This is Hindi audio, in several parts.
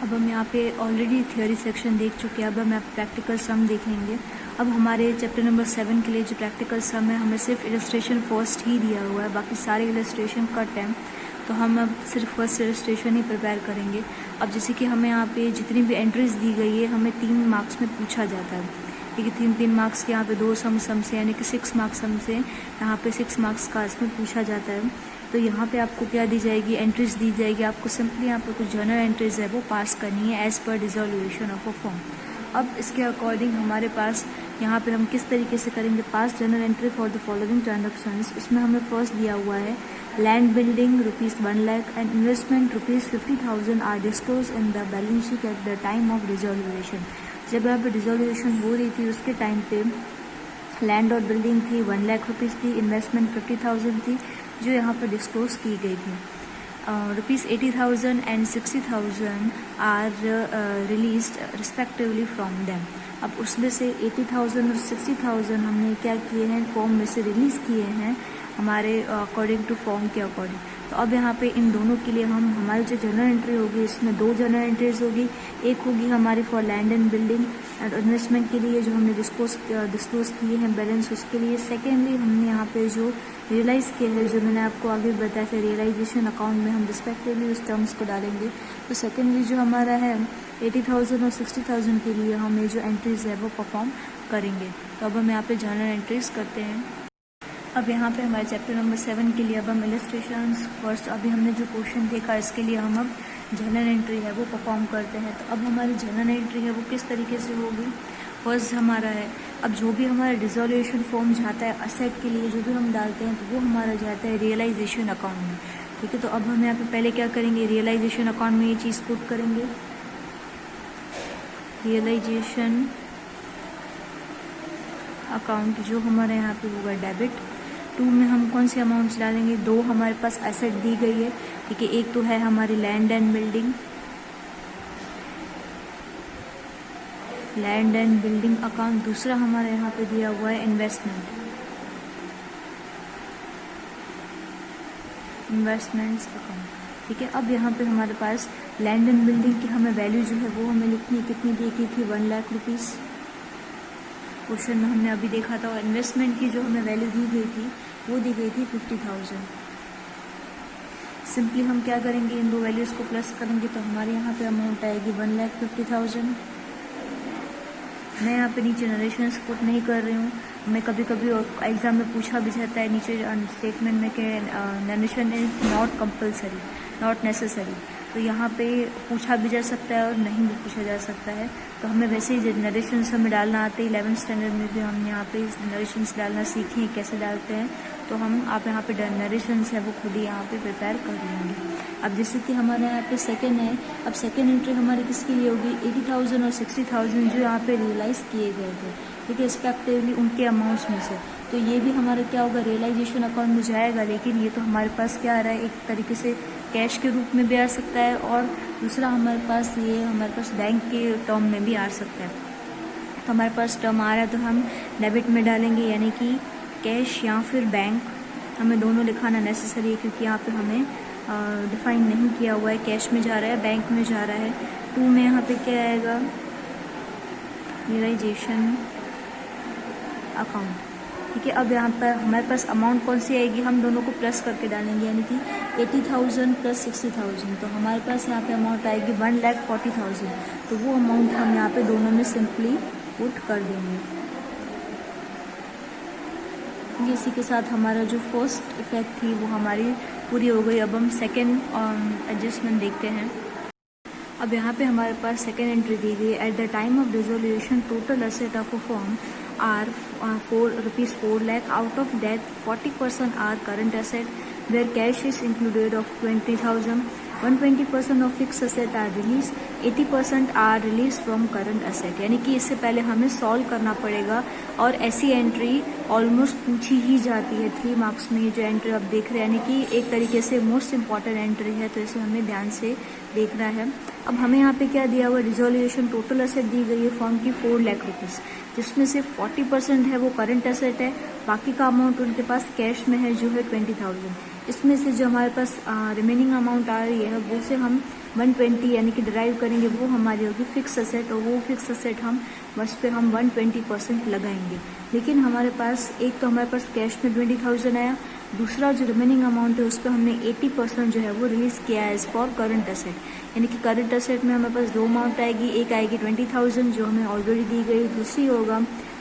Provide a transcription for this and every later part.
अब हम यहाँ पे ऑलरेडी थियोरी सेक्शन देख चुके हैं। अब हम प्रैक्टिकल सम देखेंगे। अब हमारे चैप्टर नंबर 7 के लिए जो प्रैक्टिकल सम है, हमें सिर्फ इलस्ट्रेशन फर्स्ट ही दिया हुआ है, बाकी सारे इलस्ट्रेशन कट हैं। तो हम अब सिर्फ फर्स्ट इलस्ट्रेशन ही प्रिपेयर करेंगे। अब जैसे कि हमें यहाँ पे जितनी भी एंट्रीज दी गई है, हमें 3 मार्क्स में पूछा जाता है। ठीक है, 3 मार्क्स के यहाँ पे 2 सम से यानी कि 6 मार्क्स सम से यहाँ पे 6 मार्क्स का इसमें पूछा जाता है। तो यहाँ पे आपको क्या दी जाएगी, एंट्रीज दी जाएगी। आपको सिंपली यहाँ पे कुछ जर्नल एंट्रीज है वो पास करनी है as per dissolution of a form. अब इसके अकॉर्डिंग हमारे पास यहाँ पे हम किस तरीके से करेंगे, pass journal entry for the following transactions. इसमें हमें फर्स्ट दिया हुआ है land building ₹1 lakh and investment ₹50,000 are disclosed in the balance sheet at the time of dissolution. जब यहाँ पे डिसोल्यूशन हो रही थी उसके टाइम पे लैंड और बिल्डिंग थी ₹1 लाख थी, इन्वेस्टमेंट 50,000 थी जो यहाँ पर डिस्क्लोज की गई थी। ₹80,000 and 60,000 are released respectively from them. अब उसमें से 80,000 और 60,000 हमने क्या किए हैं, फॉर्म में से रिलीज़ किए हैं हमारे अकॉर्डिंग टू फॉर्म के अकॉर्डिंग। तो अब यहाँ पे इन दोनों के लिए हम हमारी जो जर्नल एंट्री होगी इसमें 2 जर्नल एंट्रीज होगी। एक होगी हमारी for land and building and investment के लिए जो हमने डिस्क्लोज किए हैं बैलेंस, उसके लिए। सेकेंडली हमने यहाँ पे जो रियलाइज़ किए हैं, जो मैंने आपको आगे बताया था, रियलाइजेशन अकाउंट में हम रिस्पेक्टिवली उस टर्म्स को डालेंगे। तो सेकेंडली जो हमारा है 80,000 और 60,000 के लिए हम ये जो एंट्रीज है वो परफॉर्म करेंगे। तो अब हम यहाँ पे जर्नल एंट्रीज करते हैं। अब यहाँ पे हमारे चैप्टर नंबर 7 के लिए अब हम इलस्ट्रेशंस फर्स्ट, अभी हमने जो क्वेश्चन देखा इसके लिए हम अब जर्नल एंट्री है वो परफॉर्म करते हैं। तो अब हमारी जर्नल एंट्री है वो किस तरीके से होगी, फर्स्ट हमारा है, अब जो भी हमारा डिसोल्यूशन फॉर्म जाता है असेट के लिए जो भी हम डालते हैं तो वो हमारा जाता है रियलाइजेशन अकाउंट में। ठीक है, तो अब हम यहाँ पे पहले क्या करेंगे, रियलाइजेशन अकाउंट में ये चीज़ पुट करेंगे। रियलाइजेशन अकाउंट जो हमारे यहाँ पे होगा डेबिट। 2 में हम कौन सी अमाउंट्स डालेंगे, 2 हमारे पास एसेट दी गई है। ठीक है, एक तो है हमारी land and building, land and building account. दूसरा हमारे यहाँ पे दिया हुआ है इन्वेस्टमेंट्स अकाउंट। ठीक है, अब यहाँ पे हमारे पास लैंड एंड बिल्डिंग की हमें वैल्यू जो है वो हमें लिखनी, कितनी दी गई थी, ₹1 लाख क्वेश्चन में हमने अभी देखा था। और इन्वेस्टमेंट की जो हमें वैल्यू दी गई थी वो दी गई थी 50,000। सिंपली हम क्या करेंगे, इन 2 वैल्यूज़ को प्लस करेंगे तो हमारे यहाँ पे अमाउंट आएगी 1,50,000। मैं यहाँ पे नीचे नरेशंस पुट नहीं कर रही हूँ। मैं कभी कभी एग्जाम में पूछा भी जाता है नीचे स्टेटमेंट में कि narration is not compulsory, not necessary. तो यहाँ पे पूछा भी जा सकता है और नहीं भी पूछा जा सकता है। तो हमें वैसे ही नरेशंस हमें डालना आते हैं। 11th स्टैंडर्ड में भी हम यहाँ पे नरेशंस डालना सीखे हैं, कैसे डालते हैं। तो हम आप यहाँ पे नरेशंस है वो खुद ही यहाँ पे प्रिपेयर कर लेंगे। अब जैसे कि हमारे यहाँ पे सेकेंड है, अब सेकेंड एंट्री हमारी किसके लिए होगी, 80,000 और 60,000 जो यहाँ पे रियलाइज़ किए गए थे। ठीक है, रिस्पेक्टिवली उनके अमाउंट्स में से। तो ये भी हमारा क्या होगा, रियलाइजेशन अकाउंट में जाएगा। लेकिन ये तो हमारे पास क्या आ रहा है, एक तरीके से कैश के रूप में भी आ सकता है और दूसरा हमारे पास बैंक के टर्म में भी आ सकता है। तो हमारे पास टर्म आ रहा है तो हम डेबिट में डालेंगे, यानी कि कैश या फिर बैंक। हमें दोनों लिखाना नेसेसरी है क्योंकि यहाँ पे हमें डिफाइन नहीं किया हुआ है, कैश में जा रहा है बैंक में जा रहा है। 2 में यहाँ पे क्या आएगा, रियलाइजेशन अकाउंट। ठीक है, अब यहाँ पर हमारे पास अमाउंट कौन सी आएगी, हम दोनों को प्लस करके डालेंगे, यानी कि 80,000 प्लस 60,000। तो हमारे पास यहाँ पे अमाउंट आएगी 1,40,000। तो वो अमाउंट हम यहाँ पे दोनों में सिंपली पुट कर देंगे। इसी के साथ हमारा जो फर्स्ट इफेक्ट थी वो हमारी पूरी हो गई। अब हम सेकेंड एडजस्टमेंट देखते हैं। अब यहाँ पे हमारे पास सेकेंड एंट्री दी गई, at the time of dissolution total asset of a firm are ₹4 lakh. Out of that 40% are current asset where cash is included of 20,000. 120% of fixed asset are released. 80% are released from current asset. यानी कि इससे पहले हमें सॉल्व करना पड़ेगा और ऐसी एंट्री ऑलमोस्ट पूछी ही जाती है 3 मार्क्स में। ये जो एंट्री आप देख रहे हैं यानी कि एक तरीके से मोस्ट इंपॉर्टेंट एंट्री है, तो इसे हमें ध्यान से देखना है। अब हमें यहाँ पे क्या दिया हुआ, रिजोल्यूशन टोटल एसेट दी गई है फॉर्म की ₹4 लाख, जिसमें से 40% है वो करंट एसेट है, बाकी का अमाउंट उनके पास कैश में है जो है 20,000। इसमें से जो हमारे पास रिमेनिंग अमाउंट आ रही है वो से हम 120 यानी कि डिराइव करेंगे वो हमारी होगी फिक्स असेट, और वो फिक्स असेट हम बस पे हम 120% लगाएंगे। लेकिन हमारे पास एक तो हमारे पास कैश में 20,000 आया, दूसरा जो रिमेनिंग अमाउंट है उस पर हमने 80% जो है वो रिलीज़ किया है एज फॉर करंट असेट। यानी कि करंट असेट में हमारे पास दो अमाउंट आएगी, एक आएगी 20,000 जो हमें ऑलरेडी दी गई, दूसरी होगा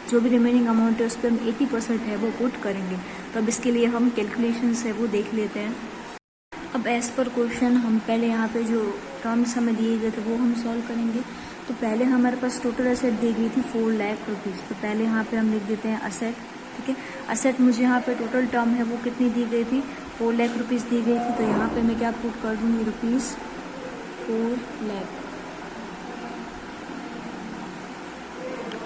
जो भी रिमेनिंग अमाउंट है उस पर हम 80% है वो पुट करेंगे। तो अब इसके लिए हम कैलकुलेशंस है वो देख लेते हैं। अब एज पर क्वेश्चन हम पहले यहाँ पे जो टर्म्स हमें दिए गए थे वो हम सॉल्व करेंगे। तो पहले हमारे पास टोटल असेट दी गई थी 4 लाख रुपीज़, तो पहले यहाँ पे हम लिख देते हैं असेट। ठीक है, असेट मुझे यहाँ पे टोटल टर्म है वो कितनी दी गई थी, 4 लाख रुपीज़ दी गई थी। तो यहाँ पे मैं क्या पुट कर दूँगी, रुपीज़ 4 लाख।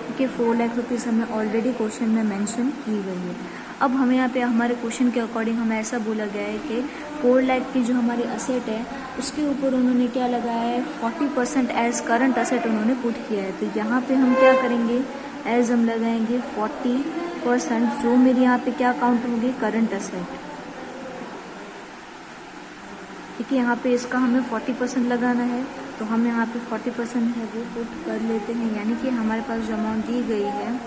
ठीक है, 4 लाख रुपीज़ हमें ऑलरेडी क्वेश्चन में मेंशन की गई है। अब हमें यहाँ पे हमारे क्वेश्चन के अकॉर्डिंग हमें ऐसा बोला गया है कि 4 लाख की जो हमारी असेट है उसके ऊपर उन्होंने क्या लगाया है, 40% एज करंट असेट उन्होंने पुट किया है। तो यहाँ पे हम क्या करेंगे, एज हम लगाएंगे 40%, जो मेरी यहाँ पे क्या काउंट होगी, करंट असेट। ठीक है, यहाँ पे इसका हमें 40% लगाना है, तो हम यहाँ पे 40% है वो पुट कर लेते हैं। यानी कि हमारे पास जो अमाउंट दी गई है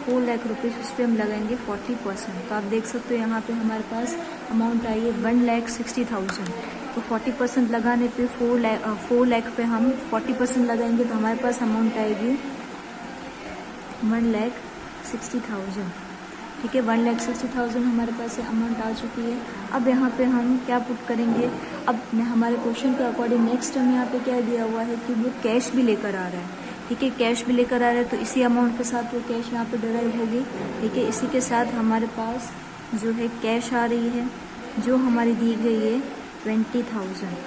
4 लाख रुपीज़, उस पर हम लगाएंगे 40%। तो आप देख सकते हो यहाँ पे हमारे पास अमाउंट आई है 1,60,000। तो 40% लगाने पे 4 लाख पे हम 40% लगाएंगे तो हमारे पास अमाउंट आएगी 1,60,000। ठीक है, 1,60,000 हमारे पास अमाउंट आ चुकी है। अब यहाँ पे हम क्या पुट करेंगे, अब हमारे क्वेश्चन के अकॉर्डिंग नेक्स्ट हम यहाँ पे क्या दिया हुआ है कि वो कैश भी लेकर आ रहा है। ठीक है, कैश भी लेकर आ रहा है, तो इसी अमाउंट के साथ वो कैश यहाँ पे डिराइव होगी। ठीक है, इसी के साथ हमारे पास जो है कैश आ रही है जो हमारी दी गई है 20,000,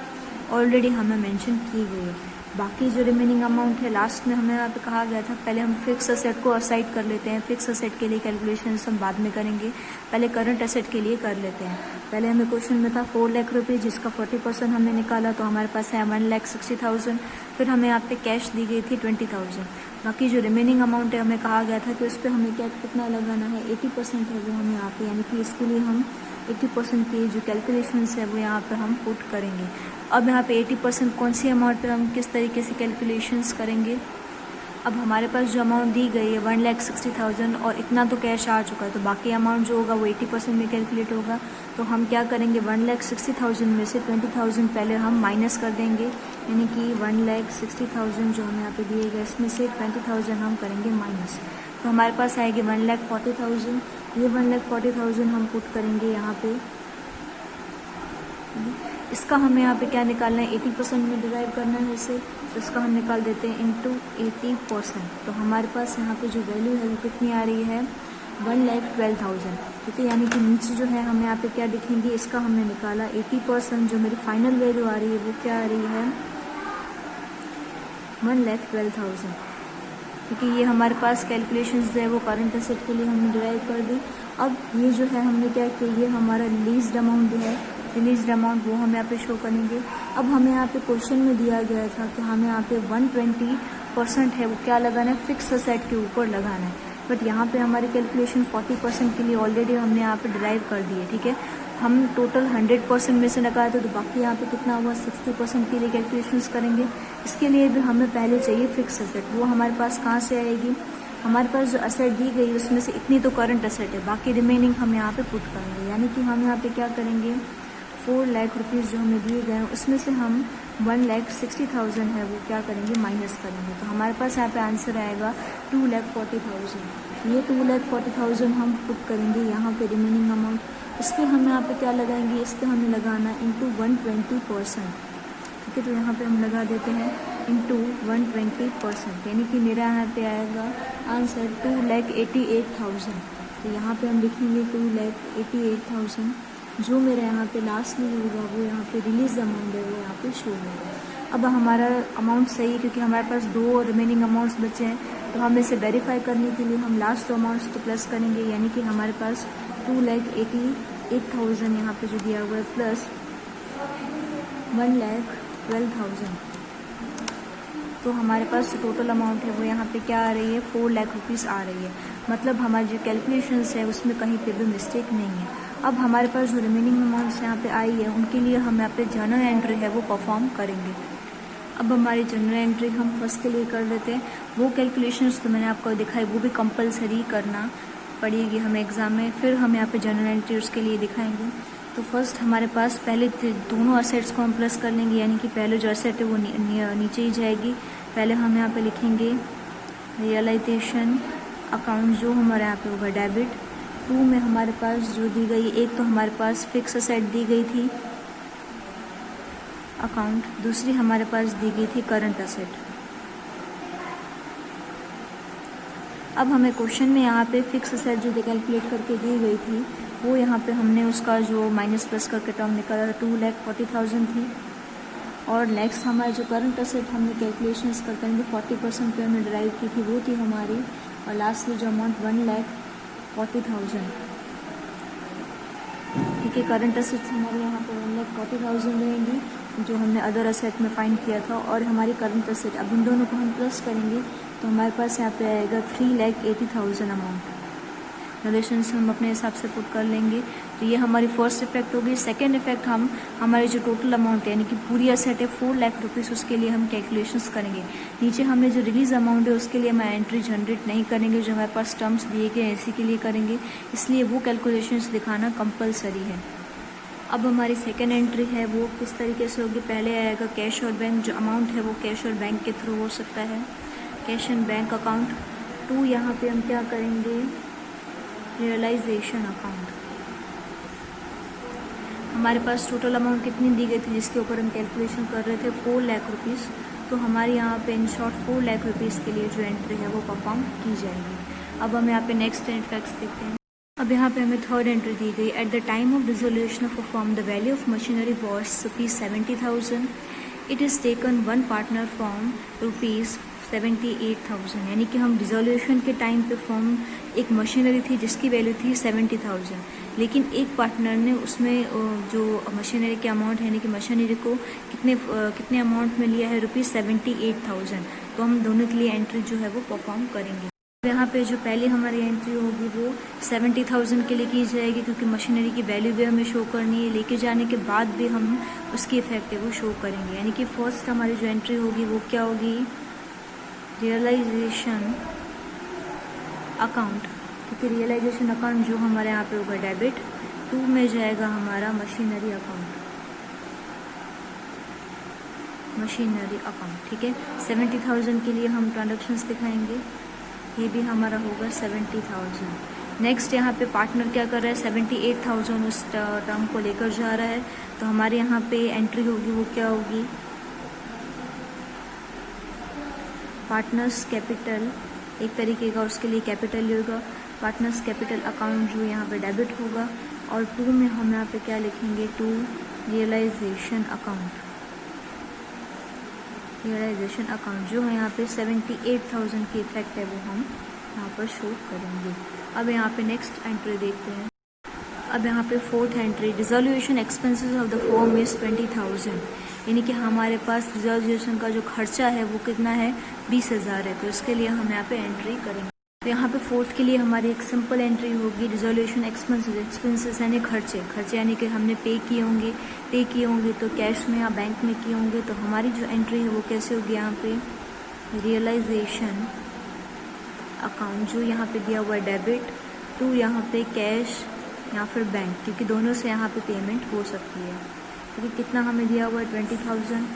ऑलरेडी हमें मेंशन की गई है। बाकी जो रिमेनिंग अमाउंट है लास्ट में हमें यहाँ पे कहा गया था पहले हम फिक्स असेट को असाइड कर लेते हैं। फिक्स असेट के लिए कैलकुलेशन हम बाद में करेंगे, पहले करंट असेट के लिए कर लेते हैं। पहले हमें क्वेश्चन में था 4 लाख रुपये, जिसका 40% हमने निकाला तो हमारे पास है 1,60,000। फिर हमें यहाँ पे कैश दी गई थी 20,000। बाकी जो रिमेनिंग अमाउंट है हमें कहा गया था कि उस पर हमें क्या कितना लगाना है, 80% है वो हमें यहाँ पे, यानी कि इसके लिए हम 80% की जो कैलकुलेशंस है वो यहाँ पे हम पुट करेंगे। अब यहाँ पे 80% कौन सी अमाउंट पे हम किस तरीके से कैलकुलेशंस करेंगे। अब हमारे पास जो अमाउंट दी गई है 1,60,000 और इतना तो कैश आ चुका है, तो बाकी अमाउंट जो होगा वो 80% में कैलकुलेट होगा। तो हम क्या करेंगे, 1,60,000 में से 20,000 पहले हम माइनस कर देंगे, यानी कि 1,60,000 जो हमें यहाँ पे दिए गए इसमें से 20,000 हम करेंगे माइनस। तो हमारे पास आएगी 1,40,000। ये 1,40,000 हम पुट करेंगे यहाँ पे। इसका हमें यहाँ पे क्या निकालना है, 80% में डिराइव करना है इसे, तो इसका हम निकाल देते हैं इंटू 80%। तो हमारे पास यहाँ पे जो वैल्यू है वो कितनी आ रही है, 1,12,000। ठीक है, यानी कि नीचे जो है हम यहाँ पे क्या लिखेंगे, इसका हमने निकाला 80%, जो मेरी फाइनल वैल्यू आ रही है वो क्या आ रही है, 1,12,000। क्योंकि ये हमारे पास कैलकुलेशंस जो है वो करंट एसेट के लिए हमने डिराइव कर दी। अब ये जो है हमने क्या किया, ये हमारा रिलीज्ड अमाउंट है, रिलीज्ड अमाउंट वो हम यहाँ पे शो करेंगे। अब हमें यहाँ पे क्वेश्चन में दिया गया था कि हमें यहाँ पे 120% है वो क्या लगाना है, फिक्स असेट के ऊपर लगाना है। बट यहाँ पे हमारी कैलकुलेशन 40% के लिए ऑलरेडी हमने यहाँ पे डिराइव कर दी है। ठीक है, हम टोटल 100% में से लगाए थे, तो बाकी यहाँ पे कितना हुआ, 60% के लिए कैलकुलेशंस करेंगे। इसके लिए भी हमें पहले चाहिए फिक्स असेट, वो हमारे पास कहाँ से आएगी, हमारे पास जो असेट दी गई उसमें से इतनी तो करंट असेट है, बाकी रिमेनिंग हम यहाँ पे पुट करेंगे। यानी कि हम यहाँ पे क्या करेंगे, 4 लाख रुपीज़ जो हमें दिए गए हैं उसमें से हम 1,60,000 है वो क्या करेंगे, माइनस करेंगे। तो हमारे पास यहाँ पे आंसर आएगा 2,40,000। ये 2,40,000 हम पुट करेंगे यहाँ पे रिमेनिंग अमाउंट। इस पर हम यहाँ पे क्या लगाएंगे, इस पर हमें लगाना इंटू 120%। ठीक है, तो यहाँ पे हम लगा देते हैं इंटू 120%, यानी कि मेरा यहाँ पे आएगा आंसर 2,88,000। तो यहाँ पे हम लिखेंगे 2,88,000। जो मेरा यहाँ पे लास्ट में होगा वो यहाँ पे रिलीज अमाउंट है वो यहाँ पे शो होगा। अब हमारा अमाउंट सही है क्योंकि हमारे पास 2 रिमेनिंग अमाउंट्स बचे हैं, तो हम इसे वेरीफाई करने के लिए हम लास्ट 2 अमाउंट्स को प्लस करेंगे। यानी कि हमारे पास 2,88,000 यहाँ पे जो दिया हुआ है प्लस 1,12,000, तो हमारे पास जो टोटल अमाउंट है वो यहाँ पे क्या आ रही है, 4 लाख रुपीज़ आ रही है। मतलब हमारी जो कैलकुलेशंस है उसमें कहीं पे भी मिस्टेक नहीं है। अब हमारे पास जो रिमेनिंग अमाउंट्स यहाँ पे आई है उनके लिए हम यहाँ पे जर्नल एंट्री है वो परफॉर्म करेंगे। अब हमारी जनरल एंट्री हम फर्स्ट के लिए कर लेते हैं। वो कैलकुलेशंस तो मैंने आपको दिखाई, वो भी कंपलसरी करना पड़ेगी हमें एग्ज़ाम में। फिर हम यहाँ पे जनरल एंट्री उसके लिए दिखाएंगे। तो फर्स्ट हमारे पास पहले दोनों असेट्स को हम प्लस कर लेंगे, यानी कि पहले जो असेट है वो नीचे ही जाएगी। पहले हम यहाँ पे लिखेंगे रियलाइजेशन अकाउंट, जो हमारे यहाँ पे होगा डेबिट। 2 में हमारे पास जो दी गई, एक तो हमारे पास फिक्स असेट दी गई थी अकाउंट, दूसरी हमारे पास दी गई थी करंट असेट। अब हमें क्वेश्चन में यहाँ पे फिक्स असेट जो कैलकुलेट करके दी गई थी वो यहाँ पे हमने उसका जो माइनस प्लस करके टर्म निकाला था 2,40,000 थी। और नेक्स्ट हमारे जो करंट असेट हमने कैलकुलेशंस करते हैं 40% पे हमने ड्राइव की थी, वो थी हमारी। और लास्टली जो अमाउंट 1,40,000, ठीक है। करंट असेट्स हमारे यहाँ पे 1,40,000 रहेंगी जो हमने अदर असेट में फाइंड किया था, और हमारी करंट असेट। अब इन दोनों को हम प्लस करेंगे तो हमारे पास यहाँ पे आएगा 3,80,000 अमाउंट। रिलेशंस हम अपने हिसाब से पुट कर लेंगे। तो ये हमारी फर्स्ट इफेक्ट होगी। सेकंड इफेक्ट हम हमारी जो टोटल अमाउंट है यानी कि पूरी असेट है 4 लाख रुपीज़, उसके लिए हम कैलकुलेशंस करेंगे। नीचे हमने जो रिलीज अमाउंट है उसके लिए हम एंट्री जनरेट नहीं करेंगे, जो हमारे पास टर्म्स दिए गए इसी के लिए करेंगे, इसलिए वो कैलकुलेशंस दिखाना कंपलसरी है। अब हमारी सेकेंड एंट्री है वो किस तरीके से होगी। पहले आएगा कैश और बैंक, जो अमाउंट है वो कैश और बैंक के थ्रू हो सकता है, कैश एंड बैंक अकाउंट। 2 यहाँ पे हम क्या करेंगे, रियलाइजेशन अकाउंट। हमारे पास टोटल अमाउंट कितनी दी गई थी जिसके ऊपर हम कैलकुलेशन कर रहे थे, 4 लाख रुपीज़। तो हमारे यहाँ पे इन शॉर्ट 4 लाख रुपीज़ के लिए जो एंट्री है वो परफॉर्म की जाएगी। अब हम यहाँ पे नेक्स्ट इफेक्ट्स देखते हैं। अब यहाँ पे हमें थर्ड एंट्री दी गई, at the time of dissolution of a form the value of machinery was ₹70,000, it is taken 1 partner form ₹78,000। यानी कि हम डिसोल्यूशन के टाइम पे फॉर्म एक मशीनरी थी जिसकी वैल्यू थी 70,000, लेकिन एक पार्टनर ने उसमें जो मशीनरी के अमाउंट है यानी कि मशीनरी को कितने अमाउंट में लिया है, ₹78,000। तो हम दोनों के लिए एंट्री जो है वो परफॉर्म करेंगे। यहाँ पे जो पहले हमारी एंट्री होगी वो 70,000 के लिए की जाएगी, क्योंकि मशीनरी की वैल्यू भी हमें शो करनी है। लेके जाने के बाद भी हम उसकी इफेक्ट है वो शो करेंगे। यानी कि फर्स्ट हमारी जो एंट्री होगी वो क्या होगी, रियलाइजेशन अकाउंट, क्योंकि रियलाइजेशन अकाउंट जो हमारे यहाँ पे होगा डेबिट। 2 में जाएगा हमारा मशीनरी अकाउंट, मशीनरी अकाउंट, ठीक है। 70,000 के लिए हम ट्रांजैक्शंस दिखाएंगे, ये भी हमारा होगा 70,000। नेक्स्ट यहाँ पे पार्टनर क्या कर रहा है, 78,000 उस टर्म को लेकर जा रहा है। तो हमारे यहाँ पे एंट्री होगी वो क्या होगी, पार्टनर्स कैपिटल, एक तरीके का उसके लिए कैपिटल होगा, पार्टनर्स कैपिटल अकाउंट जो यहाँ पे डेबिट होगा। और 2 में हम यहाँ पे क्या लिखेंगे, 2 रियलाइजेशन अकाउंट, रियलाइजेशन अकाउंट जो है यहाँ पे 78,000 की इफेक्ट है वो हम यहाँ पर शो करेंगे। अब यहाँ पे नेक्स्ट एंट्री देखते हैं। अब यहाँ पे fourth entry, dissolution expenses of the form is 20,000, यानी कि हमारे पास डिसोल्यूशन का जो खर्चा है वो कितना है, 20,000 है। तो इसके लिए हम यहाँ पे एंट्री करेंगे। तो यहाँ पे फोर्थ के लिए हमारी एक सिंपल एंट्री होगी, डिसोल्यूशन एक्सपेंसेस यानी खर्चे यानी कि हमने पे किए होंगे तो कैश में या बैंक में किए होंगे। तो हमारी जो एंट्री है वो कैसे होगी, यहाँ पे रियलाइजेशन अकाउंट जो यहाँ पे दिया हुआ है डेबिट, 2 यहाँ पे कैश या फिर बैंक, क्योंकि दोनों से यहाँ पे पेमेंट हो सकती है। क्योंकि कितना हमें दिया हुआ है 20,000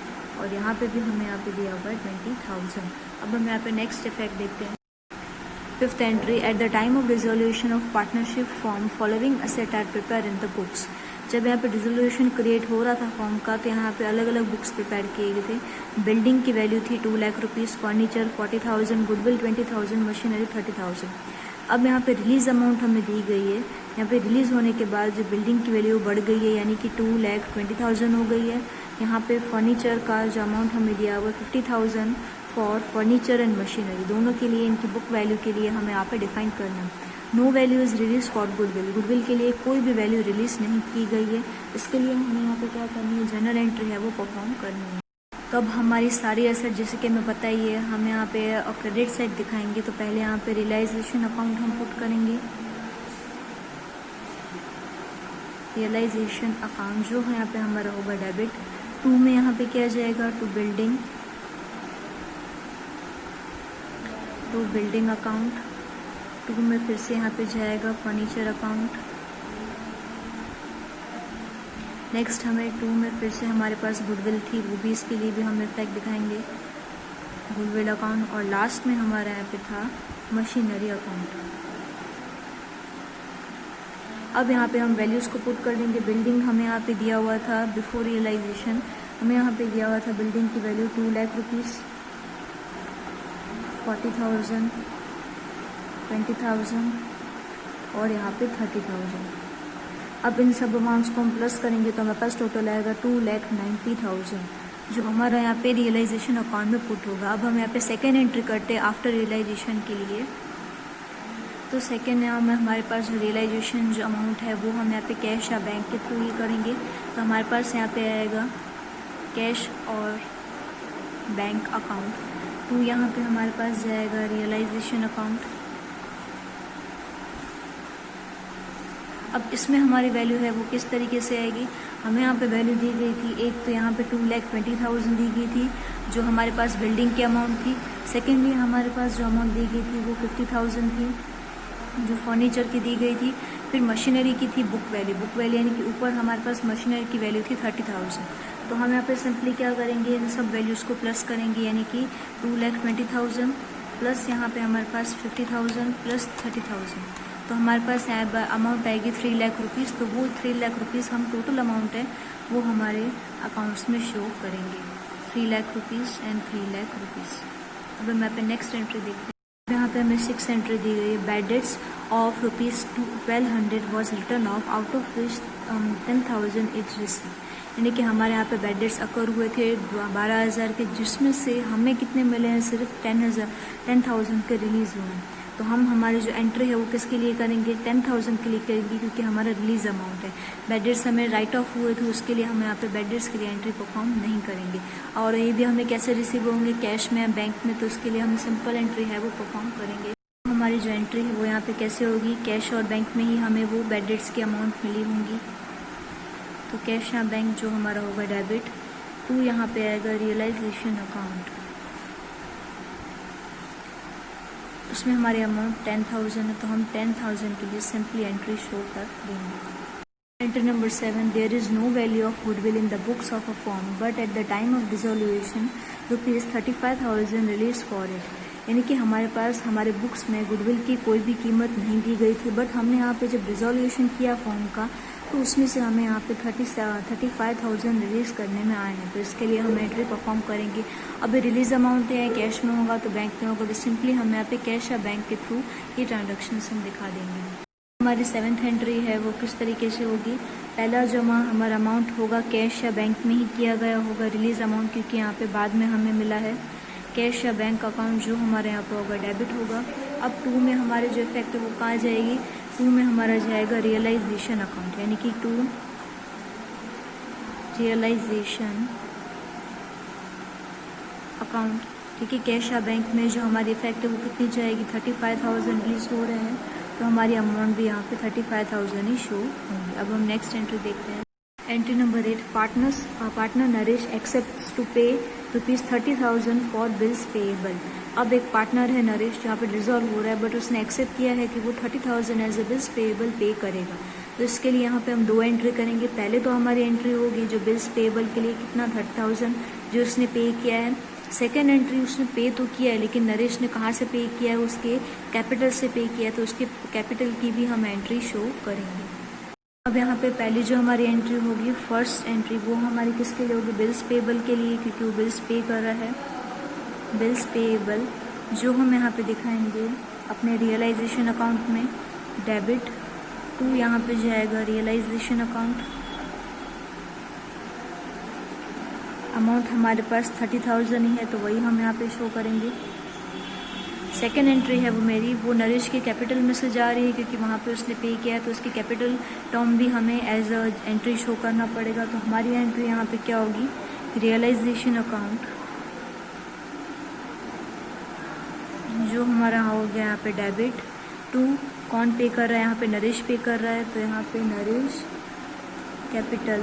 और यहाँ पे भी हमें यहाँ पे दिया हुआ है 20,000। अब हम यहाँ पे नेक्स्ट इफेक्ट देखते हैं। Fifth entry, at the time of dissolution of partnership firm following asset are prepare in the books. जब यहाँ पे डिसोल्यूशन क्रिएट हो रहा था फॉर्म का तो यहाँ पे अलग अलग बुक्स प्रिपेयर किए गए थे। बिल्डिंग की वैल्यू थी 2 lakh rupees, furniture 40,000, goodwill 20,000, machinery 30,000। अब यहाँ पे रिलीज अमाउंट हमें दी गई है। यहाँ पे रिलीज होने के बाद जो बिल्डिंग की वैल्यू बढ़ गई है यानी कि 2,20,000 हो गई है। यहाँ पे फर्नीचर का जो अमाउंट हमें दिया हुआ 50,000 फॉर फर्नीचर एंड मशीनरी, दोनों के लिए इनकी बुक वैल्यू के लिए हमें यहाँ पे डिफाइन करना है। No value is release for goodwill के लिए कोई भी वैल्यू रिलीज नहीं की गई है। इसके लिए हमें यहाँ पे क्या करनी है, जनरल एंट्री है वो परफॉर्म करनी है। तो अब हमारी सारी एसेट जैसे कि हमें पता ही है, हम यहाँ पे क्रेडिट साइड दिखाएंगे। तो पहले यहाँ पे रियलाइजेशन अकाउंट हम पुट करेंगे, रियलाइजेशन अकाउंट जो है यहाँ पे हमारा होगा डेबिट। 2 में यहाँ पे क्या जाएगा, टू बिल्डिंग अकाउंट। 2 में फिर से यहाँ पे जाएगा फर्नीचर अकाउंट। नेक्स्ट हमें 2 में फिर से हमारे पास गुडविल थी, वो भी इसके लिए भी हम इफेक्ट दिखाएंगे, गुडविल अकाउंट। और लास्ट में हमारा यहाँ पे था मशीनरी अकाउंट। अब यहाँ पे हम वैल्यूज़ को पुट कर देंगे। बिल्डिंग हमें यहाँ पे दिया हुआ था बिफोर रियलाइजेशन, हमें यहाँ पे दिया हुआ था बिल्डिंग की वैल्यू 2 लाख रुपीज़, 40,000, 20,000 और यहाँ पे 30,000। अब इन सब अमाउंट्स को हम प्लस करेंगे तो हमारे पास टोटल आएगा 2,90,000 जो हमारा यहाँ पे रियलाइजेशन अकाउंट में पुट होगा। अब हम यहाँ पे सेकेंड एंट्री करते हैं आफ्टर रियलाइजेशन के लिए। तो सेकेंड यहाँ में हमारे पास जो रियलाइजेशन जो अमाउंट है वो हम यहाँ पे कैश या बैंक के थ्रू ही करेंगे। तो हमारे पास यहाँ पे आएगा कैश और बैंक अकाउंट। तो यहाँ पे हमारे पास जाएगा रियलाइजेशन अकाउंट। अब इसमें हमारी वैल्यू है वो किस तरीके से आएगी, हमें यहाँ पे वैल्यू दी गई थी, एक तो यहाँ पे 2,20,000 दी गई थी जो हमारे पास बिल्डिंग की अमाउंट थी। सेकेंडली हमारे पास जो अमाउंट दी गई थी वो 50,000 थी जो फर्नीचर की दी गई थी। फिर मशीनरी की थी बुक वैल्यू यानी कि ऊपर हमारे पास मशीनरी की वैल्यू थी 30,000। तो हम यहाँ पे सिंपली क्या करेंगे, इन सब वैल्यूज़ को प्लस करेंगे, यानी कि 2,20,000 प्लस यहाँ पे हमारे पास 50,000 प्लस 30,000। तो हमारे पास अमाउंट आएगी 3 लाख रुपीज़। तो वो 3 लाख रुपीज़ हम टोटल अमाउंट है वो हमारे अकाउंट्स में शो करेंगे, 3 lakh rupees and 3 lakh rupees. अब हम यहाँ पे नेक्स्ट एंट्री देखते हैं। यहाँ पे हमें 6 एंट्री दी गई है। Bad debts of ₹1,200 was return of, out of which 10,000 is receive. यानी कि हमारे यहाँ पे बैड डेट्स अकर हुए थे 12,000 के, जिसमें से हमें कितने मिले हैं, सिर्फ 10,000 के रिलीज़ हुए हैं। तो हम हमारी जो एंट्री है वो किसके लिए करेंगे, 10,000 के लिए करेंगे, क्योंकि हमारा रिलीज अमाउंट है। बैड डेट्स हमें राइट ऑफ हुए थे, उसके लिए हम यहाँ पे बैड डेट्स के लिए एंट्री परफॉर्म नहीं करेंगे। और ये भी हमें कैसे रिसीव होंगे, कैश में या बैंक में, तो उसके लिए हम सिंपल एंट्री है वो परफॉर्म करेंगे। हमारी जो एंट्री है वो यहाँ पे कैसे होगी, कैश और बैंक में ही हमें वो बैड डेट्स की अमाउंट मिली होंगी। तो कैश या बैंक जो हमारा होगा डेबिट। 2 यहाँ पे आएगा रियलाइजेशन अकाउंट, उसमें हमारे अमाउंट 10,000 है, तो हम 10,000 के लिए सिंपली एंट्री शो कर देंगे। Entry number 7, there is no value of goodwill in the books of a firm but at the time of dissolution ₹35,000 release for it. यानी कि हमारे पास हमारे बुक्स में गुडविल की कोई भी कीमत नहीं दी गई थी, बट हमने यहाँ पे जब डिसोल्यूशन किया फॉर्म का तो उसमें से हमें यहाँ पे 35,000 रिलीज करने में आए हैं। तो इसके लिए हम एंट्री परफॉर्म करेंगे। अभी रिलीज अमाउंट है कैश में होगा तो बैंक में होगा, तो सिंपली हम यहाँ पे कैश या बैंक के थ्रू ये ट्रांजेक्शन हम दिखा देंगे। हमारी 7th एंट्री है वो किस तरीके से होगी, पहला जमा हमारा अमाउंट होगा कैश या बैंक में ही किया गया होगा रिलीज अमाउंट, क्योंकि यहाँ पे बाद में हमें मिला है। कैश या बैंक अकाउंट जो हमारे यहाँ पे होगा डेबिट होगा। अब 2 में हमारे जो इफेक्ट है वो कहाँ जाएगी, 2 में हमारा जाएगा रियलाइजेशन अकाउंट, यानी कि 2 रियलाइजेशन अकाउंट। ठीक है, कैश या बैंक में जो हमारी इफेक्ट है वो कितनी जाएगी, 35,000 रिलीज हो रहे हैं, तो हमारी अमाउंट भी यहाँ पे 35,000 ही शो होंगी। अब हम नेक्स्ट एंट्री देखते हैं। Entry number 8, partner Naresh accepts to pay ₹30,000 for bills payable. अब एक पार्टनर है नरेश जहाँ पे रिजॉल्व हो रहा है, बट उसने एक्सेप्ट किया है कि वो 30,000 एज ए बिल्स पेएबल पे करेगा। तो इसके लिए यहाँ पे हम 2 एंट्री करेंगे। पहले तो हमारी एंट्री होगी जो बिल्स पेएबल के लिए कितना 30,000 जो उसने पे किया है। सेकेंड एंट्री उसने पे तो किया है, लेकिन नरेश ने कहाँ से पे किया है, उसके कैपिटल से पे किया है, तो उसके कैपिटल की भी हम एंट्री शो करेंगे। अब यहाँ पे पहली जो हमारी एंट्री होगी, फर्स्ट एंट्री, वो हमारी किसके लिए होगी, बिल्स पेएबल के लिए, क्योंकि वो बिल्स पे कर रहा है। बिल्स पेएबल जो हम यहाँ पे दिखाएंगे अपने रियलाइजेशन अकाउंट में डेबिट। 2 यहाँ पे जाएगा रियलाइजेशन अकाउंट। अमाउंट हमारे पास 30,000 ही है, तो वही हम यहाँ पे शो करेंगे। सेकेंड एंट्री है वो मेरी, वो नरेश के कैपिटल में से जा रही है, क्योंकि वहाँ पे उसने पे किया है, तो उसकी कैपिटल टर्म भी हमें एज अ एंट्री शो करना पड़ेगा। तो हमारी एंट्री यहाँ पे क्या होगी, रियलाइजेशन अकाउंट जो हमारा हो गया यहाँ पे डेबिट। 2 कौन पे कर रहा है, यहाँ पे नरेश पे कर रहा है, तो यहाँ पे नरेश कैपिटल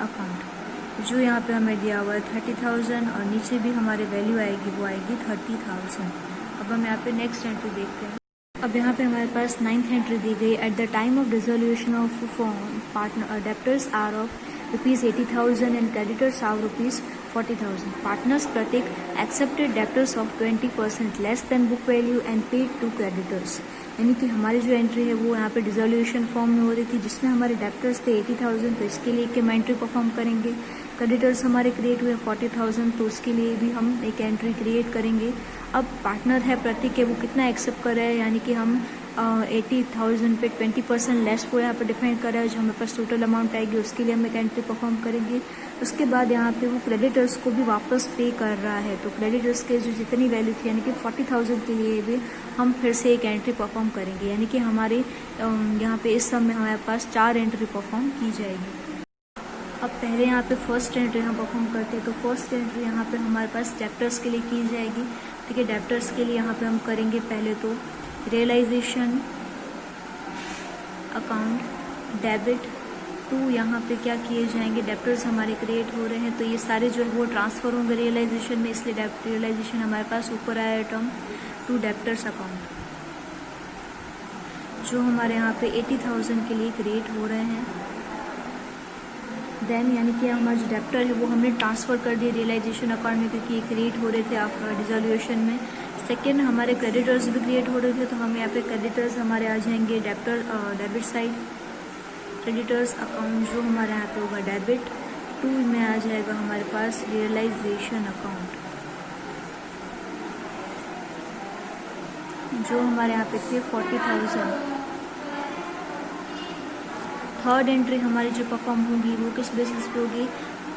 अकाउंट, जो यहाँ पे हमें दिया हुआ है 30,000 और नीचे भी हमारे वैल्यू आएगी, वो आएगी 30,000। अब हम यहाँ पे नेक्स्ट एंट्री देखते हैं। अब यहाँ पे हमारे पास 9th एंट्री दी गई। At the time of dissolution of firm partner debtors are of ₹80,000 and creditors are ₹40,000. Partners Pratik accepted debtors of 20% less than book value and paid to creditors. यानी कि हमारी जो एंट्री है वो यहाँ पे डिसोल्यूशन फॉर्म में हो रही थी, जिसमें हमारे डेप्टर्स थे 80,000, तो इसके लिए एक एंट्री परफॉर्म करेंगे। क्रेडिटर्स हमारे क्रिएट हुए 40,000, तो उसके लिए भी हम एक एंट्री क्रिएट करेंगे। अब पार्टनर है प्रतीक है, वो कितना एक्सेप्ट कर रहा है, यानी कि हम 80,000 पे 20% लेस वो यहाँ पे डिफाइन कर रहा है, जो हमारे पास टोटल अमाउंट आएगी उसके लिए हम एक एंट्री परफॉर्म करेंगे। उसके बाद यहाँ पे वो क्रेडिटर्स को भी वापस पे कर रहा है, तो क्रेडिटर्स के जो जितनी वैल्यू थी यानी कि 40,000 के लिए भी हम फिर से एक एंट्री परफॉर्म करेंगे, यानी कि हमारे यहाँ पे इस सब में हमारे पास 4 एंट्री परफॉर्म की जाएगी। अब पहले यहाँ पे फर्स्ट एंट्री हम परफॉर्म करते हैं, तो फर्स्ट एंट्री यहाँ पे हमारे पास डेप्टर्स के लिए की जाएगी। ठीक है, डेप्टर्स के लिए यहाँ पे हम करेंगे पहले तो रियलाइजेशन अकाउंट डेबिट टू, यहाँ पे क्या किए जाएंगे, डेप्टर्स हमारे क्रिएट हो रहे हैं, तो ये सारे जो है वो ट्रांसफर होंगे रियलाइजेशन में, इसलिए रियलाइजेशन हमारे पास ऊपर आया टर्म टू डेप्टर्स अकाउंट, जो हमारे यहाँ पे 80,000 के लिए क्रिएट हो रहे हैं। देन यानी कि हमारा जो डेप्टर है वो हमने ट्रांसफ़र कर दिए रियलाइजेशन अकाउंट में, क्योंकि ये क्रिएट हो रहे थे आफ्टर डिसोल्यूशन में। सेकेंड, हमारे क्रेडिटर्स भी क्रिएट हो रहे थे, तो हम यहाँ पे क्रेडिटर्स हमारे आ जाएंगे डेबिट साइड, क्रेडिटर्स अकाउंट जो हमारे यहाँ पे होगा डेबिट टू में आ जाएगा हमारे पास रियलाइजेशन अकाउंट, जो हमारे यहाँ पे थे 40,000। थर्ड एंट्री हमारी जो परफॉर्म होगी वो किस बेसिस पे होगी,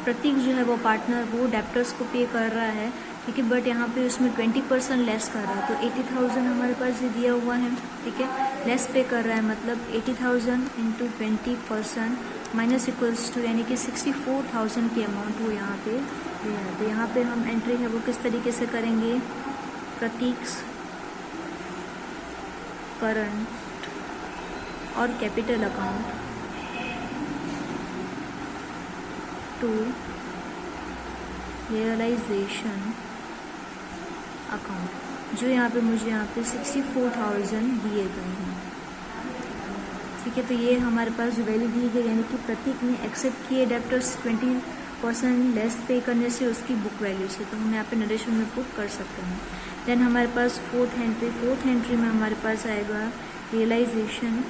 प्रतीक जो है वो पार्टनर वो डेप्टर्स को पे कर रहा है, ठीक है, बट यहाँ पे उसमें 20% लेस कर रहा है, तो 80,000 हमारे पास ये दिया हुआ है, ठीक है, लेस पे कर रहा है, मतलब 80,000 इंटू 20% माइनस इक्वल्स टू यानी कि 64,000 की अमाउंट वो यहाँ पे दिया है। तो यहाँ पे हम एंट्री है वो किस तरीके से करेंगे, प्रतीक करंट और capital account to realisation account, जो यहाँ पे मुझे यहाँ पे 64,000 दिए गए हैं। ठीक है, तो ये हमारे पास जो वैल्यू दी गई यानी कि प्रतीक ने एक्सेप्ट किए डेप्टर्स 20% लेस पे करने से उसकी बुक वैल्यू से, तो हम यहाँ पे नरेशन में पुट कर सकते हैं। देन हमारे पास फोर्थ एंट्री में हमारे पास आएगा realisation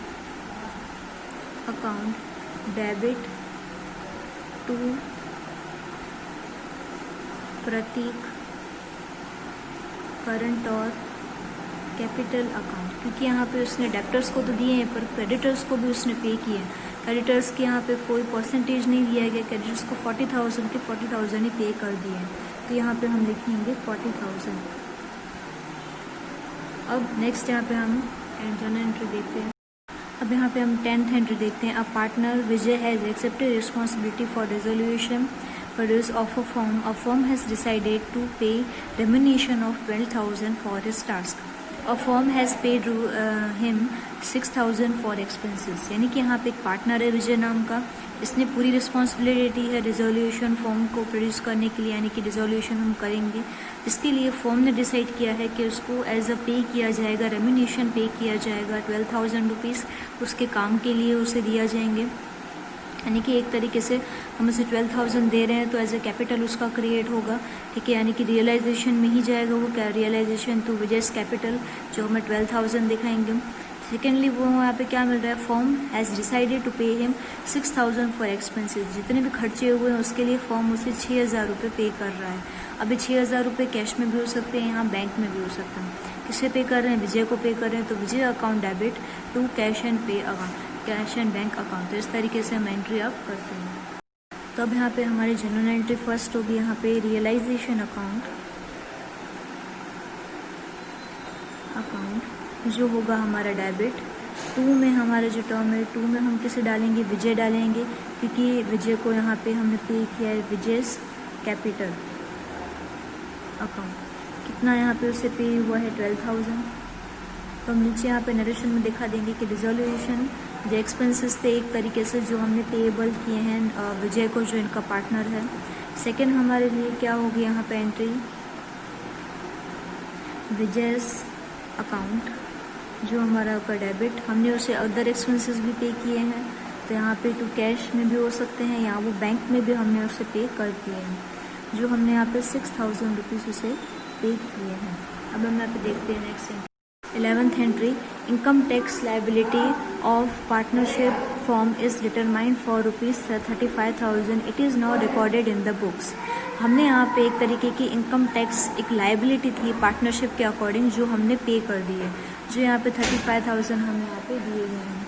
account debit to Pratik current और कैपिटल अकाउंट, क्योंकि यहाँ पे उसने डेप्टर्स को तो दिए हैं पर क्रेडिटर्स को भी उसने पे किए हैं। क्रेडिटर्स के यहाँ पे कोई परसेंटेज नहीं दिया गया, क्रेडिटर्स को 40,000 के 40,000 ही पे कर दिए हैं, तो यहाँ पे हम लिखेंगे 40,000। अब नेक्स्ट यहाँ पे हम जर्नल एंट्री देखते हैं। अब यहाँ पे हम 10th एंट्री देखते हैं। A partner Vijay has accepted responsibility for resolution produce of a firm has decided to pay remuneration of 12,000 for his task. A firm has paid him 6,000 for expenses. यानी कि यहाँ पे एक पार्टनर है विजय नाम का, इसने पूरी रिस्पॉन्सिबिलिटी है रिजोल्यूशन फॉर्म को प्रोड्यूस करने के लिए, यानी कि रिजोल्यूशन हम करेंगे। इसके लिए फॉर्म ने डिसाइड किया है कि उसको एज अ पे किया जाएगा, रेम्यूनेशन पे किया जाएगा 12,000 रुपीज़, उसके काम के लिए उसे दिया जाएंगे। यानी कि एक तरीके से हम उसे 12,000 दे रहे हैं, तो एज ए कैपिटल उसका क्रिएट होगा, ठीक है, यानी कि रियलाइजेशन में ही जाएगा वो, क्या रियलाइजेशन टू विजयस कैपिटल, जो हमें 12,000 दिखाएंगे। सेकेंडली वो यहाँ पे क्या मिल रहा है, firm has decided to pay him 6,000 for expenses, जितने भी खर्चे हुए हैं उसके लिए फॉर्म उसे 6,000 रुपये पे कर रहा है। अभी 6,000 रुपये कैश में भी हो सकते हैं, यहाँ बैंक में भी हो सकते हैं। किसे पे कर रहे हैं, विजय को पे कर रहे हैं, तो Vijay account debit to cash and pay account, cash and bank account, तो इस तरीके से हम एंट्री अप करते हैं। तो अब यहाँ पे हमारी जनरल एंट्री फर्स्ट होगी यहाँ पे रियलाइजेशन अकाउंट जो होगा हमारा डेबिट टू में, हमारा जो टर्म है टू में हम किसे डालेंगे, विजय डालेंगे, क्योंकि विजय को यहाँ पे हमने पे किया है विजयस कैपिटल अकाउंट। कितना यहाँ पे उसे पे हुआ है 12,000। तो हम नीचे यहाँ पे नरेशन में दिखा देंगे कि रिजोल्यूशन जो एक्सपेंसेस थे एक तरीके से जो हमने पेएबल किए हैं विजय को, जो इनका पार्टनर है। सेकंड हमारे लिए क्या होगी यहाँ पे एंट्री, विजयस अकाउंट, जो हमारा का डेबिट, हमने उसे अदर एक्सपेंसेस भी पे किए हैं, तो यहाँ पे टू कैश में भी हो सकते हैं या वो बैंक में भी हमने उसे पे कर दिए हैं, जो हमने यहाँ पे 6000 रुपीज़ उसे पे किए हैं। अब हम यहाँ पे देखते हैं next entry. 11th entry, income tax liability of partnership form is determined for ₹35,000, it is not recorded in the books. हमने यहाँ पे एक तरीके की इनकम टैक्स एक लाइबिलिटी थी पार्टनरशिप के अकॉर्डिंग, जो हमने पे कर दी है, जो यहाँ पे 35,000 हम यहाँ पे दिए गए हैं।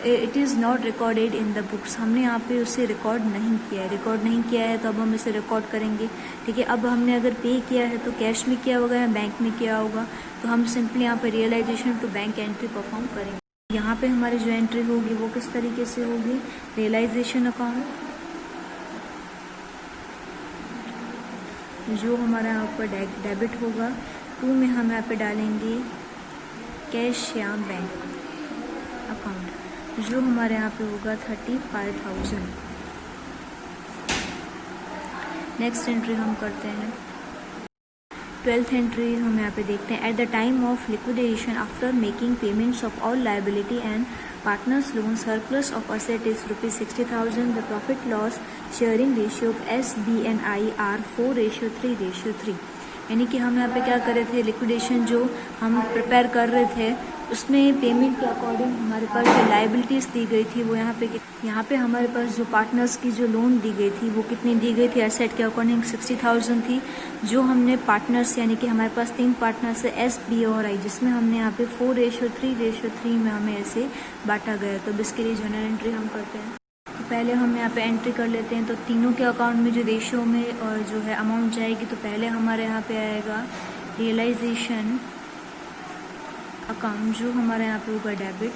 It is not recorded in the books, हमने यहाँ पे उसे रिकॉर्ड नहीं किया है। रिकॉर्ड नहीं किया है तो अब हम इसे रिकॉर्ड करेंगे, ठीक है। अब हमने अगर पे किया है तो कैश में किया होगा या बैंक में किया होगा, तो हम सिंपली यहाँ पे realisation to bank entry perform करेंगे। यहाँ पे हमारी जो एंट्री होगी वो किस तरीके से होगी, रियलाइजेशन अकाउंट, जो हमारा यहाँ पर डेबिट होगा, 2 में हम यहाँ पे डालेंगे कैश या बैंक अकाउंट, जो हमारे यहाँ पे होगा 35,000। नेक्स्ट एंट्री हम करते हैं 12th एंट्री, हम यहाँ पे देखते हैं, at the time of liquidation after making payments of all liability and partners loan surplus of asset is ₹60,000, the profit loss sharing ratio of SBNI are 4:3:3। यानी कि हम यहाँ पे क्या कर रहे थे, लिक्विडेशन जो हम प्रिपेयर कर रहे थे उसमें पेमेंट के अकॉर्डिंग हमारे पास जो लाइबिलिटीज़ दी गई थी वो यहाँ पे हमारे पास जो पार्टनर्स की जो लोन दी गई थी वो कितनी दी गई थी, एसेट के अकॉर्डिंग 60,000 थी, जो हमने पार्टनर्स यानी कि हमारे पास 3 पार्टनर्स है SB और I, जिसमें हमने यहाँ पे 4:3:3 में हमें ऐसे बांटा गया। तो इसके लिए जनरल एंट्री हम करते हैं। तो पहले हम यहाँ पे एंट्री कर लेते हैं, तो तीनों के अकाउंट में जो रेशियो में और जो है अमाउंट जाएगी, तो पहले हमारे यहाँ पे आएगा रियलाइजेशन अकाउंट, जो हमारे यहाँ पे होगा डेबिट,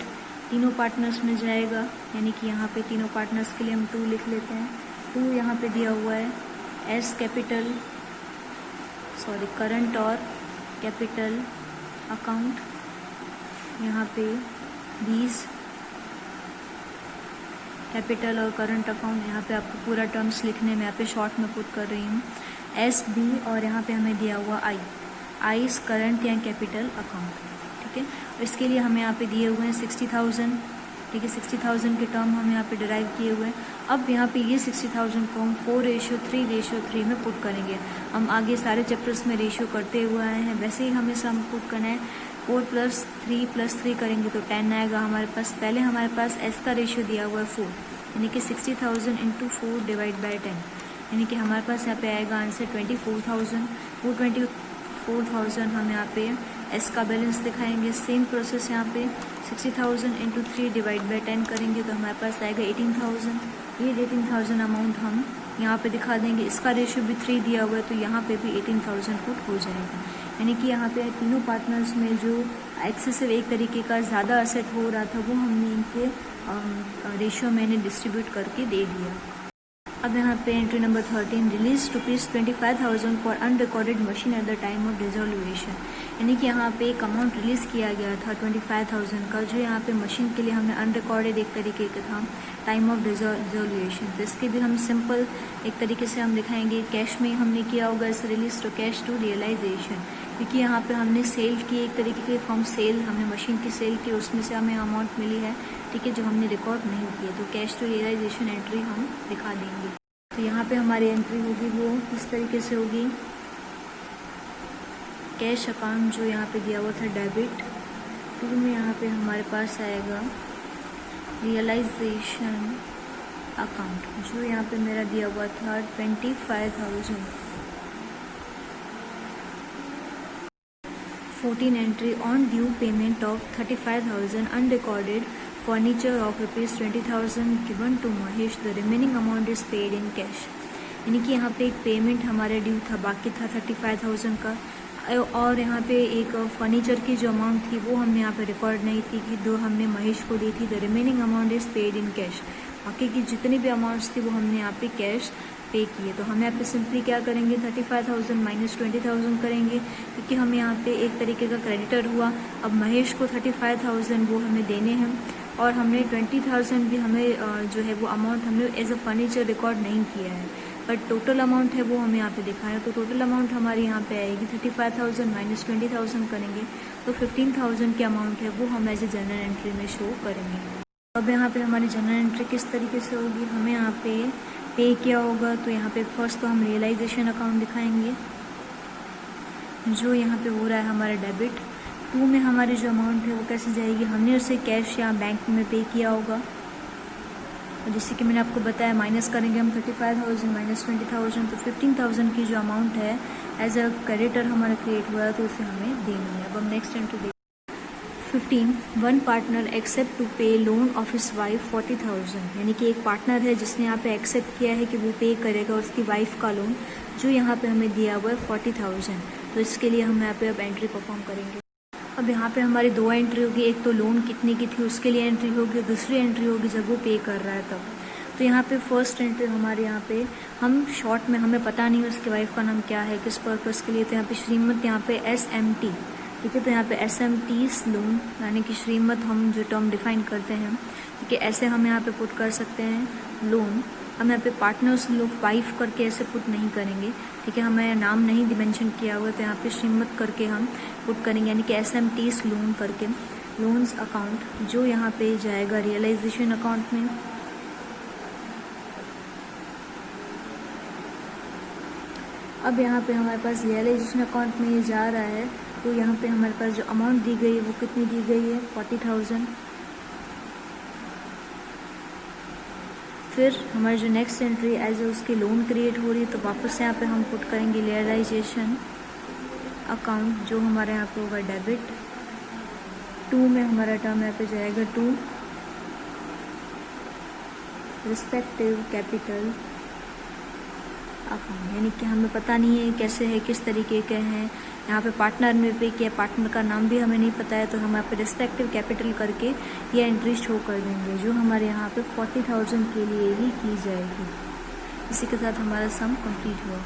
तीनों पार्टनर्स में जाएगा, यानी कि यहाँ पे तीनों पार्टनर्स के लिए हम 2 लिख लेते हैं। 2 यहाँ पे दिया हुआ है करंट और कैपिटल अकाउंट, यहाँ पे 20 कैपिटल और करंट अकाउंट, यहाँ पे आपको पूरा टर्म्स लिखने में यहाँ पे शॉर्ट में पुट कर रही हूँ, SB, और यहाँ पे हमें दिया हुआ I करंट या कैपिटल अकाउंट, ठीक है। इसके लिए हमें यहाँ पे दिए हुए हैं 60,000, ठीक है। 60,000 के टर्म हम यहाँ पे डिराइव किए हुए हैं। अब यहाँ पे ये 60,000 को हम 4:3:3 में पुट करेंगे। हम आगे सारे चैप्टर्स में रेशियो करते हुए आए हैं, वैसे ही हमें सम पुट करना है। 4 + 3 करेंगे तो 10 आएगा हमारे पास। पहले हमारे पास S का रेशियो दिया हुआ है 4, यानी कि 60,000 × 4 / 10, यानी कि हमारे पास यहाँ पे आएगा आंसर 24,000। वो 24,000 हम यहाँ पे S का बैलेंस दिखाएंगे। सेम प्रोसेस यहाँ पे 60,000 × 3 / 10 करेंगे तो हमारे पास आएगा 18,000। ये 18,000 अमाउंट हम यहाँ पे दिखा देंगे। इसका रेशियो भी 3 दिया हुआ है, तो यहाँ पे भी 18,000 पुट हो जाएगा। यानी कि यहाँ पे तीनों पार्टनर्स में जो एक्सेसिव एक तरीके का ज़्यादा असेट हो रहा था वो हमने इनके रेशियो में डिस्ट्रीब्यूट करके दे दिया। अब यहाँ पे entry number 13, release ₹25,000 for unrecorded machine eight the time of dissolution, यानी कि यहाँ पे एक अमाउंट रिलीज़ किया गया था 25,000 का, जो यहाँ पे मशीन के लिए हमने अनरिकॉर्डेड एक तरीके का था टाइम ऑफ डिसोल्यूशन। तो इसके भी हम सिंपल एक तरीके से हम दिखाएंगे, कैश में हमने किया होगा इस release to cash to realisation, क्योंकि यहाँ पे हमने सेल की एक तरीके की फॉर्म सेल, हमने मशीन की सेल की, उसमें से हमें अमाउंट मिली है, ठीक है, जो हमने रिकॉर्ड नहीं किया। तो कैश टू रियलाइजेशन एंट्री हम दिखा देंगे। तो यहाँ पे हमारी एंट्री होगी वो किस तरीके से होगी, कैश अकाउंट जो यहाँ पे दिया हुआ था डेबिट, 2 में यहाँ पे हमारे पास आएगा रियलाइजेशन अकाउंट, जो यहाँ पे मेरा दिया हुआ था 25,000। 14 entry, on due payment of 35,000 unrecorded furniture of ₹20,000 given to Mahesh, the remaining amount is paid in cash. यानी कि यहाँ पे एक पेमेंट हमारा ड्यू था, बाकी था 35,000 का, और यहाँ पे एक फर्नीचर की जो अमाउंट थी वो हमने यहाँ पे रिकॉर्ड नहीं की कि जो हमने महेश को दी थी। The remaining amount is paid in cash, बाकी की जितनी भी अमाउंट्स थी वो हमने यहाँ पे कैश पे किए। तो हम यहाँ पे सिंपली क्या करेंगे, 35,000 माइनस 20,000 करेंगे, क्योंकि हम यहाँ पे एक तरीके का क्रेडिटर हुआ। अब महेश को 35,000 वो हमें देने हैं, और हमने 20,000 भी हमें जो है वो अमाउंट हमने एज अ फर्नीचर रिकॉर्ड नहीं किया है, बट टोटल अमाउंट है वो हमें यहाँ पे दिखा है। तो टोटल अमाउंट हमारी यहाँ पे आएगी 35,000 माइनस 20,000 करेंगे तो 15,000 की अमाउंट है वो हम एज ए जनरल एंट्री में शो करेंगे। अब यहाँ पे हमारी जनरल एंट्री किस तरीके से होगी, हमें यहाँ पे किया होगा। तो यहाँ पे फर्स्ट तो हम रियलाइजेशन अकाउंट दिखाएंगे जो यहाँ पे हो रहा है हमारा डेबिट। 2 में हमारी जो अमाउंट है वो कैसे जाएगी, हमने उसे कैश या बैंक में पे किया होगा। जैसे कि मैंने आपको बताया माइनस करेंगे हम 35,000 माइनस 20,000 तो 15,000 की जो अमाउंट है एज अ क्रेडिटर हमारा क्रिएट हुआ है तो उसे हमें देनी है। अब हम नेक्स्ट एंट्री देखते हैं। 15 वन पार्टनर एक्सेप्ट टू पे लोन ऑफ हिज वाइफ 40,000, यानी कि एक पार्टनर है जिसने यहाँ पे एक्सेप्ट किया है कि वो पे करेगा उसकी वाइफ का लोन जो यहाँ पे हमें दिया हुआ है 40,000। तो इसके लिए हम यहाँ पे अब एंट्री परफॉर्म करेंगे। अब यहाँ पे हमारी 2 एंट्री होगी, एक तो लोन कितने की थी उसके लिए एंट्री होगी, दूसरी एंट्री होगी जब वो पे कर रहा है तब। तो यहाँ पे फर्स्ट एंट्री हमारे यहाँ पे हम शॉर्ट में हमें पता नहीं उसकी वाइफ का नाम क्या है किस पर्पज़ के लिए, तो यहाँ पे श्रीमत यहाँ पे SMT, ठीक है। तो यहाँ पे SMT लोन यानी कि श्रीमत हम जो टर्म डिफाइन करते हैं, ठीक है, ऐसे हम यहाँ पे पुट कर सकते हैं लोन। हम यहाँ पे पार्टनर्स लोग वाइफ करके ऐसे पुट नहीं करेंगे, ठीक है, हमें नाम नहीं मेंशन किया हुआ तो यहाँ पे श्रीमत करके हम पुट करेंगे, यानी कि SMT लोन करके लोन्स अकाउंट जो यहाँ पे जाएगा रियलाइजेशन अकाउंट में। अब यहाँ पे हमारे पास रियलाइजेशन अकाउंट में ये जा रहा है तो यहाँ पे हमारे पास जो अमाउंट दी गई है वो कितनी दी गई है 40,000। फिर हमारी जो नेक्स्ट एंट्री एज ए उसकी लोन क्रिएट हो रही है तो वापस यहाँ पे हम पुट करेंगे रियलाइजेशन अकाउंट जो हमारे यहाँ पे होगा डेबिट। 2 में हमारा टर्म यहाँ पे जाएगा 2 रिस्पेक्टिव कैपिटल अकाउंट, यानी कि हमें पता नहीं है कैसे है किस तरीके के हैं। यहाँ पे पार्टनर में पे किया, पार्टनर का नाम भी हमें नहीं पता है तो हम यहाँ पे रिस्पेक्टिव कैपिटल करके ये एंट्री शो कर देंगे जो हमारे यहाँ पे 40,000 के लिए ही की जाएगी। इसी के साथ हमारा सम कंप्लीट हुआ।